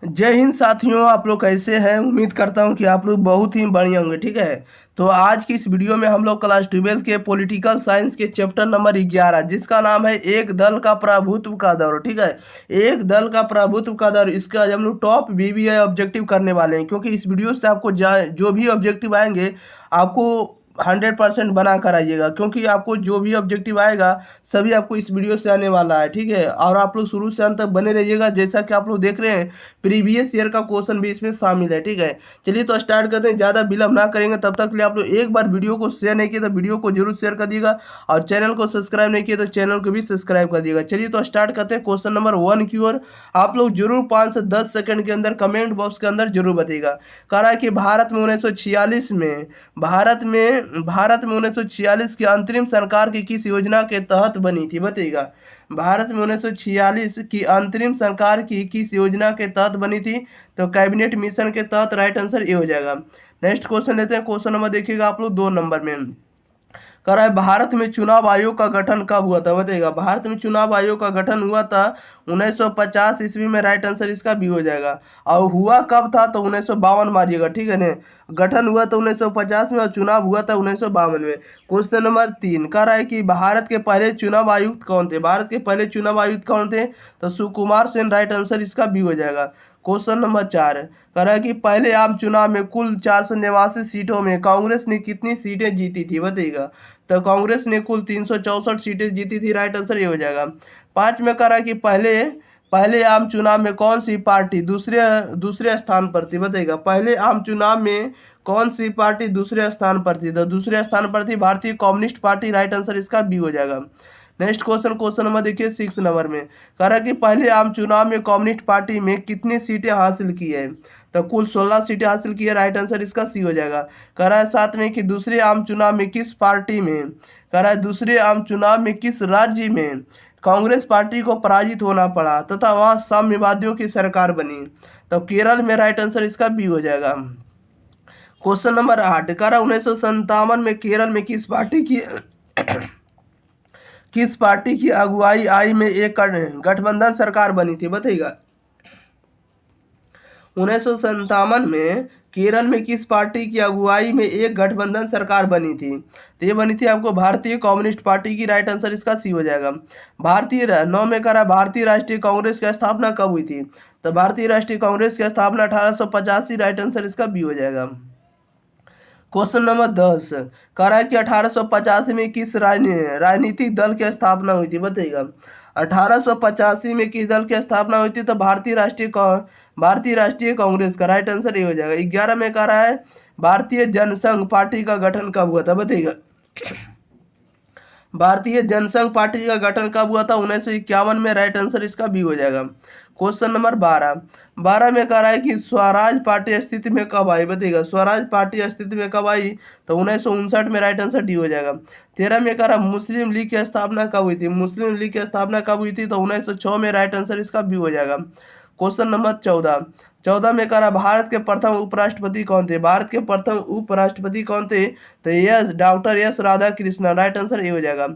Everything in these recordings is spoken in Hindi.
जय हिंद साथियों, आप लोग कैसे हैं। उम्मीद करता हूं कि आप लोग बहुत ही बढ़िया होंगे। ठीक है, तो आज की इस वीडियो में हम लोग क्लास 12 के पॉलिटिकल साइंस के चैप्टर नंबर 11 जिसका नाम है एक दल का प्रभुत्व का दौर। ठीक है, एक दल का प्रभुत्व का दौर, इसका आज हम लोग टॉप बीबीआई ऑब्जेक्टिव करने वाले हैं, क्योंकि इस वीडियो से आपको जो भी ऑब्जेक्टिव आएंगे आपको 100% बना कर आइएगा, क्योंकि आपको जो भी ऑब्जेक्टिव आएगा सभी आपको इस वीडियो से आने वाला है। ठीक है, और आप लोग शुरू से अंत तक बने रहिएगा। जैसा कि आप लोग देख रहे हैं, प्रीवियस ईयर का क्वेश्चन भी इसमें शामिल है। ठीक है, चलिए तो स्टार्ट करते हैं। ज़्यादा विलम्ब ना करेंगे, तब तक के लिए आप लोग एक बार वीडियो को शेयर नहीं किए तो वीडियो को जरूर शेयर कर दिएगा, और चैनल को सब्सक्राइब नहीं किए तो चैनल को भी सब्सक्राइब कर दिएगा। चलिए तो स्टार्ट करते हैं क्वेश्चन नंबर 1 की ओर। आप लोग जरूर 5 से 10 सेकंड के अंदर कमेंट बॉक्स के अंदर जरूर बताइएगा। कह रहा है कि भारत में 1946 में भारत में 1946 की अंतरिम सरकार की किस योजना के तहत बनी थी, बताइएगा। भारत में 1946 की अंतरिम सरकार की किस योजना के तहत बनी थी, तो कैबिनेट मिशन के तहत। राइट आंसर ये हो जाएगा। नेक्स्ट क्वेश्चन लेते हैं। क्वेश्चन नंबर देखिएगा आप लोग 2 नंबर में। कह रहा है भारत में चुनाव आयोग का गठन कब हुआ था, बताइएगा। भारत में चुनाव आयोग का गठन हुआ था 1950 ईस्वी में। राइट आंसर इसका भी हो जाएगा। और हुआ कब था, तो 1952 मारिएगा। ठीक है ना, गठन हुआ था 1950 में और चुनाव हुआ था 1952 में। क्वेश्चन नंबर 3 कह रहा है कि भारत के पहले चुनाव आयुक्त कौन थे, भारत के पहले चुनाव आयुक्त कौन थे, तो सुकुमार सेन। राइट आंसर इसका भी हो जाएगा। क्वेश्चन नंबर 4 कह रहा है कि पहले आम चुनाव में कुल 489 सीटों में कांग्रेस ने कितनी सीटें जीती थी, बताइएगा। तो कांग्रेस ने कुल 364 सीटें जीती थी। राइट आंसर ये हो जाएगा। 5 में कह रहा है कि पहले पहले आम चुनाव में कौन सी पार्टी दूसरे दूसरे स्थान पर थी, बताइएगा। पहले आम चुनाव में कौन सी पार्टी दूसरे स्थान पर थी, तो दूसरे स्थान पर थी भारतीय कम्युनिस्ट पार्टी। राइट आंसर इसका बी हो जाएगा। नेक्स्ट क्वेश्चन नंबर देखिए 6 नंबर में। कह रहा है कि पहले आम चुनाव में कम्युनिस्ट पार्टी में कितनी सीटें हासिल की है, तो कुल 16 सीटें हासिल की है। राइट आंसर इसका सी हो जाएगा। कह रहा है 7 में कि दूसरे आम चुनाव में किस पार्टी में, कह रहा है दूसरे आम चुनाव में किस राज्य में कांग्रेस पार्टी को पराजित होना पड़ा तथा वहां साम्यवादियों की सरकार बनी, तो केरल में। राइट आंसर इसका बी हो जाएगा। क्वेश्चन नंबर 8 कह रहा 1957 में केरल में किस पार्टी की अगुवाई आई में एक गठबंधन सरकार बनी थी, बताइएगा। 1957 में केरल में किस पार्टी की अगुवाई में एक गठबंधन सरकार बनी थी, तो ये बनी थी आपको भारतीय कम्युनिस्ट पार्टी की। राइट आंसर इसका सी हो जाएगा। 9 में करा भारतीय राष्ट्रीय कांग्रेस की स्थापना कब हुई थी, तो भारतीय राष्ट्रीय कांग्रेस की स्थापना 1885। राइट आंसर इसका बी हो जाएगा। क्वेश्चन नंबर 10 कह रहा है कि 1885 में किस राजनीतिक दल की स्थापना हुई थी, बताइएगा। 1885 में किस दल की स्थापना हुई थी, तो भारतीय राष्ट्रीय कांग्रेस का। राइट आंसर ये हो जाएगा। 11 में कह रहा है भारतीय जनसंघ पार्टी का गठन कब हुआ था, बताइएगा। भारतीय जनसंघ पार्टी का गठन कब हुआ था, 1951 में। राइट आंसर इसका बी हो जाएगा। क्वेश्चन नंबर 12 में कह रहा है कि स्वराज पार्टी अस्तित्व में कब आई, बताइएगा। स्वराज पार्टी अस्तित्व में कब आई, तो 1959 में। राइट आंसर डी हो जाएगा। 13 में कह रहा मुस्लिम लीग की स्थापना कब हुई थी, मुस्लिम लीग की स्थापना कब हुई थी, तो 1906 में। राइट आंसर इसका बी हो जाएगा। क्वेश्चन नंबर 14 में कह रहा भारत के प्रथम उपराष्ट्रपति कौन थे, भारत के प्रथम उपराष्ट्रपति कौन थे, तो doctor S Radha Krishnan. Right answer ये हो जाएगा।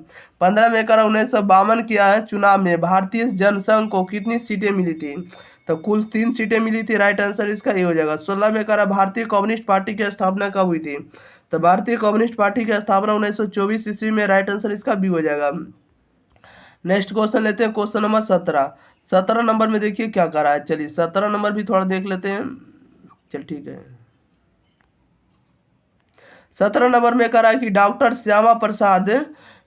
15 में कह रहा 1952 के चुनाव में भारतीय जनसंघ को कितनी सीटें मिली थी, तो कुल 3 सीटें मिली थी। राइट आंसर इसका ये हो जाएगा। 16 में कह रहा भारतीय कम्युनिस्ट पार्टी की स्थापना कब हुई थी, तो भारतीय कम्युनिस्ट पार्टी की स्थापना 1924 ईस्वी में। राइट आंसर इसका बी हो जाएगा। नेक्स्ट क्वेश्चन लेते हैं। क्वेश्चन नंबर 17 नंबर में देखिए क्या कर रहा है। चलिए 17 नंबर भी थोड़ा देख लेते हैं। चल ठीक है। 17 नंबर में कह रहा है कि डॉक्टर श्यामा प्रसाद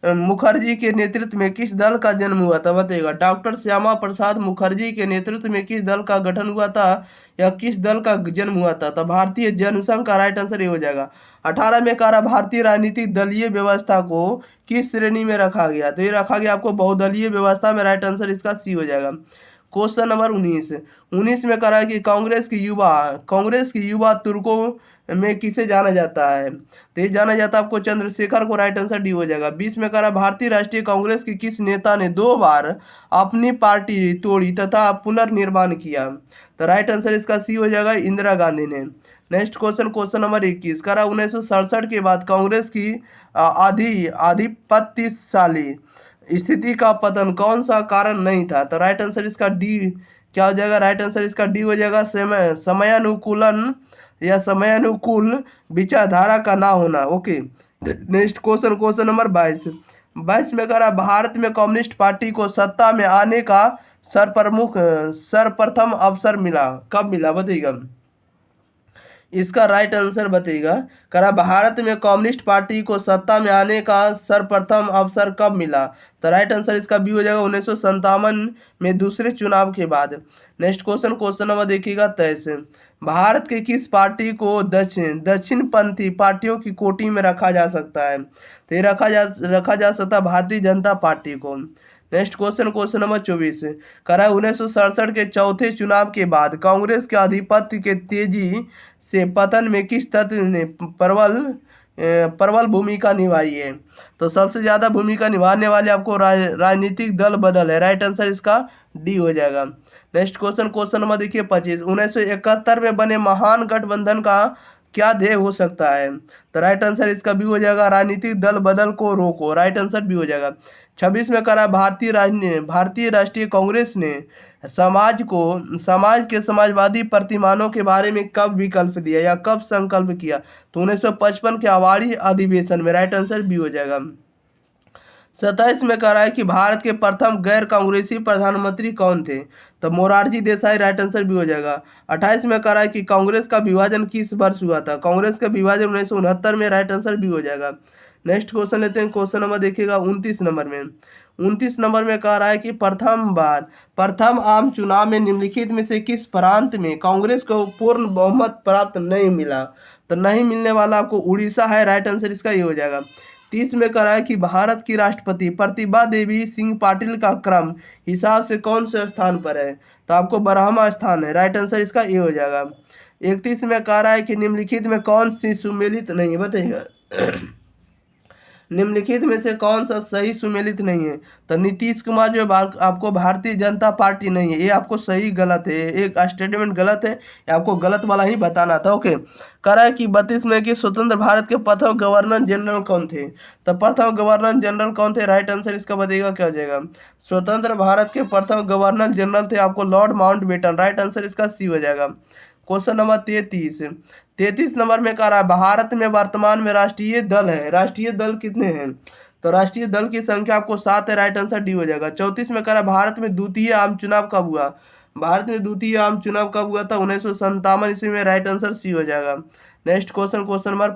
मुखर्जी के नेतृत्व में किस दल का जन्म हुआ था, बताइएगा। डॉक्टर श्यामा प्रसाद मुखर्जी के नेतृत्व में किस दल का गठन हुआ था या किस दल का जन्म हुआ था, तो भारतीय जनसंघ का। राइट आंसर ये हो जाएगा। 18 में कह रहा भारतीय राजनीतिक दलीय व्यवस्था को किस श्रेणी में रखा गया, तो ये रखा गया आपको बहुदलीय व्यवस्था में। राइट आंसर इसका सी हो जाएगा। क्वेश्चन नंबर 19 में कह रहा है कि कांग्रेस की युवा तुर्कों में किसे जाना जाता है, तो ये जाना जाता है आपको चंद्रशेखर को। राइट आंसर डी हो जाएगा। 20 में कह रहा भारतीय राष्ट्रीय कांग्रेस की किस नेता ने 2 बार अपनी पार्टी तोड़ी तथा पुनर्निर्माण किया, तो राइट आंसर इसका सी हो जाएगा, इंदिरा गांधी ने। नेक्स्ट क्वेश्चन नंबर 21 कह रहा 1967 के बाद कांग्रेस की आधिपत्यशाली स्थिति का पतन कौन सा कारण नहीं था, तो राइट आंसर इसका डी क्या हो जाएगा? राइट आंसर इसका डी हो जाएगा, समयानुकूलन या समयानुकूल विचारधारा का ना होना। Okay, next question, question number 22 में कह रहा है भारत में कम्युनिस्ट पार्टी को सत्ता में आने का सर्वप्रथम अवसर मिला, कब मिला बताइएगा? इसका राइट आंसर बताइएगा। कह रहा भारत में कम्युनिस्ट पार्टी को सत्ता में आने का सर्वप्रथम अवसर कब मिला? तो राइट आंसर इसका बी हो जाएगा, 1957 में दूसरे चुनाव के बाद। नेक्स्ट क्वेश्चन, क्वेश्चन नंबर देखिएगा 23। भारत के किस पार्टी को दक्षिणपंथी पार्टियों की कोटि में रखा जा सकता है? तो ये रखा जा सकता है भारतीय जनता पार्टी को। Next question, question number 24। कह रहा है 1967 के चौथे चुनाव के बाद कांग्रेस के आधिपत्य के तेजी से पतन में किस तत्व ने प्रबल भूमिका निभाई है? तो सबसे ज्यादा भूमिका निभाने वाले आपको राजनीतिक दल बदल है। राइट आंसर इसका डी हो जाएगा। नेक्स्ट क्वेश्चन, क्वेश्चन नंबर देखिए 25। 1971 में बने महान गठबंधन का क्या ध्येय हो सकता है? तो राइट आंसर इसका बी हो जाएगा, राजनीतिक दल बदल को रोको। राइट आंसर बी हो जाएगा। 26 में करा भारतीय राष्ट्रीय कांग्रेस ने समाज के समाजवादी प्रतिमानों के बारे में कब विकल्प दिया या कब संकल्प किया? तो 1955 के आवाड़ी अधिवेशन में। राइट आंसर बी हो जाएगा। 27 में कह रहा है कि भारत के प्रथम गैर कांग्रेसी प्रधानमंत्री कौन थे? तो मोरारजी देसाई। राइट आंसर भी हो जाएगा। 28 में कह रहा है कि कांग्रेस का विभाजन किस वर्ष हुआ था? कांग्रेस का विभाजन 1969 में। राइट आंसर भी हो जाएगा। नेक्स्ट क्वेश्चन लेते हैं, क्वेश्चन नंबर देखिएगा 29 नंबर में। 29 नंबर में कह रहा है कि प्रथम आम चुनाव में निम्नलिखित में से किस प्रांत में कांग्रेस को पूर्ण बहुमत प्राप्त नहीं मिला? तो नहीं मिलने वाला आपको उड़ीसा है। राइट आंसर इसका ये हो जाएगा। 30 में कह रहा है कि भारत की राष्ट्रपति प्रतिभा देवी सिंह पाटिल का क्रम हिसाब से कौन से स्थान पर है? तो आपको 12वां स्थान है। राइट आंसर इसका ये हो जाएगा। 31 में कह रहा है कि निम्नलिखित में कौन सी सुमेलित नहीं है बताइएगा? निम्नलिखित में से कौन सा सही सुमेलित नहीं है? तो नीतीश कुमार जो आपको भारतीय जनता पार्टी नहीं है, ये आपको सही गलत है, एक स्टेटमेंट गलत है, ये आपको गलत वाला ही बताना था। ओके, कह रहा है कि 32 में कि स्वतंत्र भारत के प्रथम गवर्नर जनरल कौन थे? तो प्रथम गवर्नर जनरल कौन थे? राइट आंसर इसका बताइएगा क्या हो जाएगा? स्वतंत्र भारत के प्रथम गवर्नर जनरल थे आपको लॉर्ड माउंटबेटन। राइट आंसर इसका सी हो जाएगा। क्वेश्चन नंबर 33 नंबर में कह रहा है भारत में वर्तमान में राष्ट्रीय दल है, राष्ट्रीय दल कितने हैं? तो राष्ट्रीय दल की संख्या आपको 7 है। राइट आंसर डी हो जाएगा। 34 में कह रहा है भारत में द्वितीय आम चुनाव कब हुआ? भारत में द्वितीय आम चुनाव कब हुआ था? 1957 ईस्वी में। राइट आंसर सी हो जाएगा। नेक्स्ट क्वेश्चन, क्वेश्चन नंबर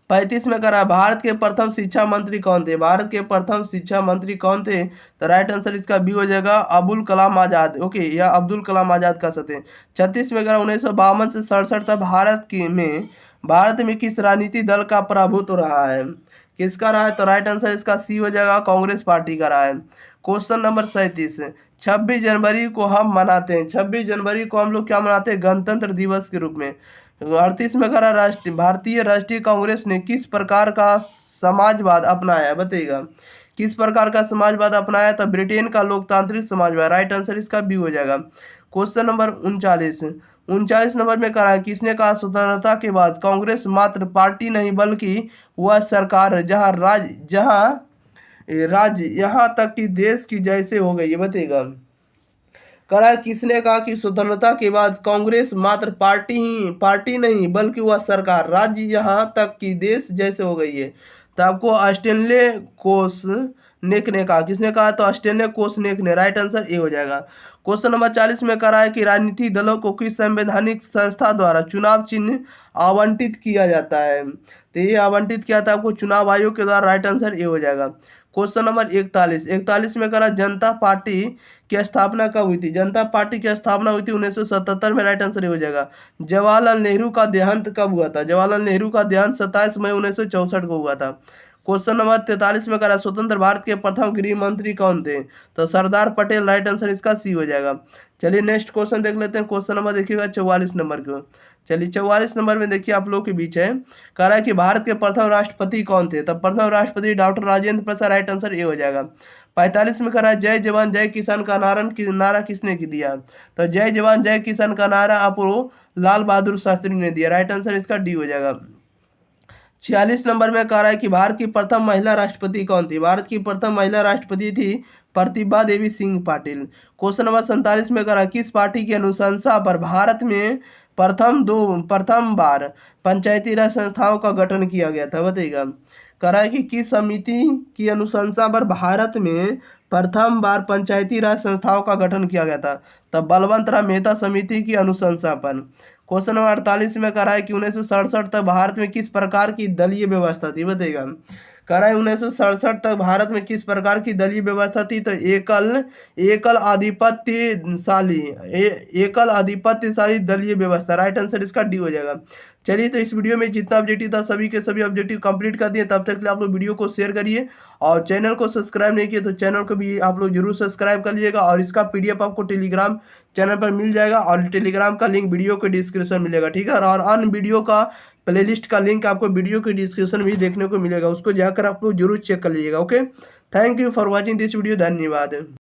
35 में कह रहा है भारत के प्रथम शिक्षा मंत्री कौन थे? भारत के प्रथम शिक्षा मंत्री कौन थे? तो राइट आंसर इसका बी हो जाएगा, अबुल कलाम आजाद। ओके, या अब्दुल कलाम आजाद कह सकते हैं। 36 में कह रहा 1952 से 67 तक भारत में किस राजनीतिक दल का प्रभुत्व रहा है? किसका रहा है? तो राइट आंसर इसका सी हो जाएगा, कांग्रेस पार्टी का रहा है। Question number 37। 26 जनवरी को हम मनाते हैं, 26 जनवरी को हम लोग क्या मनाते हैं? गणतंत्र दिवस के रूप में। 38 में कह रहा भारतीय राष्ट्रीय कांग्रेस ने किस प्रकार का समाजवाद अपनाया बताइएगा? किस प्रकार का समाजवाद अपनाया? तो ब्रिटेन का लोकतांत्रिक समाजवाद। राइट आंसर इसका बी हो जाएगा। क्वेश्चन नंबर 39 नंबर में कहा किसने कहा स्वतंत्रता के बाद कांग्रेस मात्र पार्टी नहीं बल्कि वह सरकार है जहां राज्य यहाँ तक कि देश की जैसे हो गई है बताइएगा? करा किसने कहा कि स्वतंत्रता के बाद कांग्रेस मात्र पार्टी नहीं बल्कि वह सरकार राज्य यहाँ तक कि देश जैसे हो गई है? तो आपको स्टेनले कोसनेक ने कहा। किसने कहा? तो स्टेनले कोसनेक ने। राइट आंसर ए हो जाएगा। क्वेश्चन नंबर 40 में कह रहा है कि राजनीतिक दलों को किस संवैधानिक संस्था द्वारा चुनाव चिन्ह आवंटित किया जाता है? तो ये आवंटित किया था आपको चुनाव आयोग के द्वारा। राइट आंसर ए हो जाएगा। क्वेश्चन नंबर 41 में कह रहा जनता पार्टी की स्थापना कब हुई थी? जनता पार्टी की स्थापना हुई थी 1977 में। राइट आंसर हो जाएगा। जवाहरलाल नेहरू का देहांत कब हुआ था? जवाहरलाल नेहरू का देहांत 27 मई 1964 को हुआ था। क्वेश्चन नंबर 43 में कह रहा स्वतंत्र भारत के प्रथम गृह मंत्री कौन थे? तो सरदार पटेल। राइट आंसर इसका सी हो जाएगा। चलिए नेक्स्ट क्वेश्चन देख लेते हैं। क्वेश्चन नंबर देखिएगा 44 नंबर को। चलिए 44 नंबर में देखिए आप लोग के बीच है, कह रहा है कि भारत के प्रथम राष्ट्रपति कौन थे? तब प्रथम राष्ट्रपति doctor Rajendra Prasad. Right answer ये हो जाएगा। 45 में कह रहा है जय जवान जय किसान का नारा किसने दिया? तो जय जवान जय किसान का नारा आपको लाल बहादुर शास्त्री ने दिया। राइट आंसर इसका डी हो जाएगा। 46 नंबर में कह रहा है कि भारत की प्रथम महिला राष्ट्रपति कौन थी? भारत की प्रथम महिला राष्ट्रपति थी प्रतिभा देवी सिंह पाटिल। क्वेश्चन नंबर 47 में करा किस पार्टी की अनुशंसा पर भारत में प्रथम बार पंचायती राज संस्थाओं का गठन किया गया था, बताइएगा। करा कि किस समिति की अनुशंसा पर भारत में प्रथम बार पंचायती राज संस्थाओं का गठन किया गया था, तब बलवंत राम मेहता समिति की अनुशंसा पर। क्वेश्चन नंबर 48 में करा है कि 1967 तक भारत में किस प्रकार की दलीय व्यवस्था थी, बताइएगा। करा है 1967 तक भारत में किस प्रकार की दलीय व्यवस्था थी, तो एकल आधिपत्यशाली दलीय व्यवस्था। राइट आंसर इसका डी हो जाएगा। चलिए, तो इस वीडियो में जितना ऑब्जेक्टिव था सभी के सभी ऑब्जेक्टिव कंप्लीट कर दिए। तब तक के लिए आप लोग वीडियो को शेयर करिए और चैनल को सब्सक्राइब नहीं किए तो चैनल को भी आप लोग जरूर सब्सक्राइब कर लीजिएगा। और इसका पीडीएफ आपको टेलीग्राम चैनल पर मिल जाएगा और टेलीग्राम का लिंक वीडियो के डिस्क्रिप्शन मिलेगा, ठीक है। और अन्य वीडियो का प्लेलिस्ट का लिंक आपको वीडियो के डिस्क्रिप्शन में भी देखने को मिलेगा, उसको जाकर आप लोग जरूर चेक कर लीजिएगा। Okay, thank you for watching this video. धन्यवाद।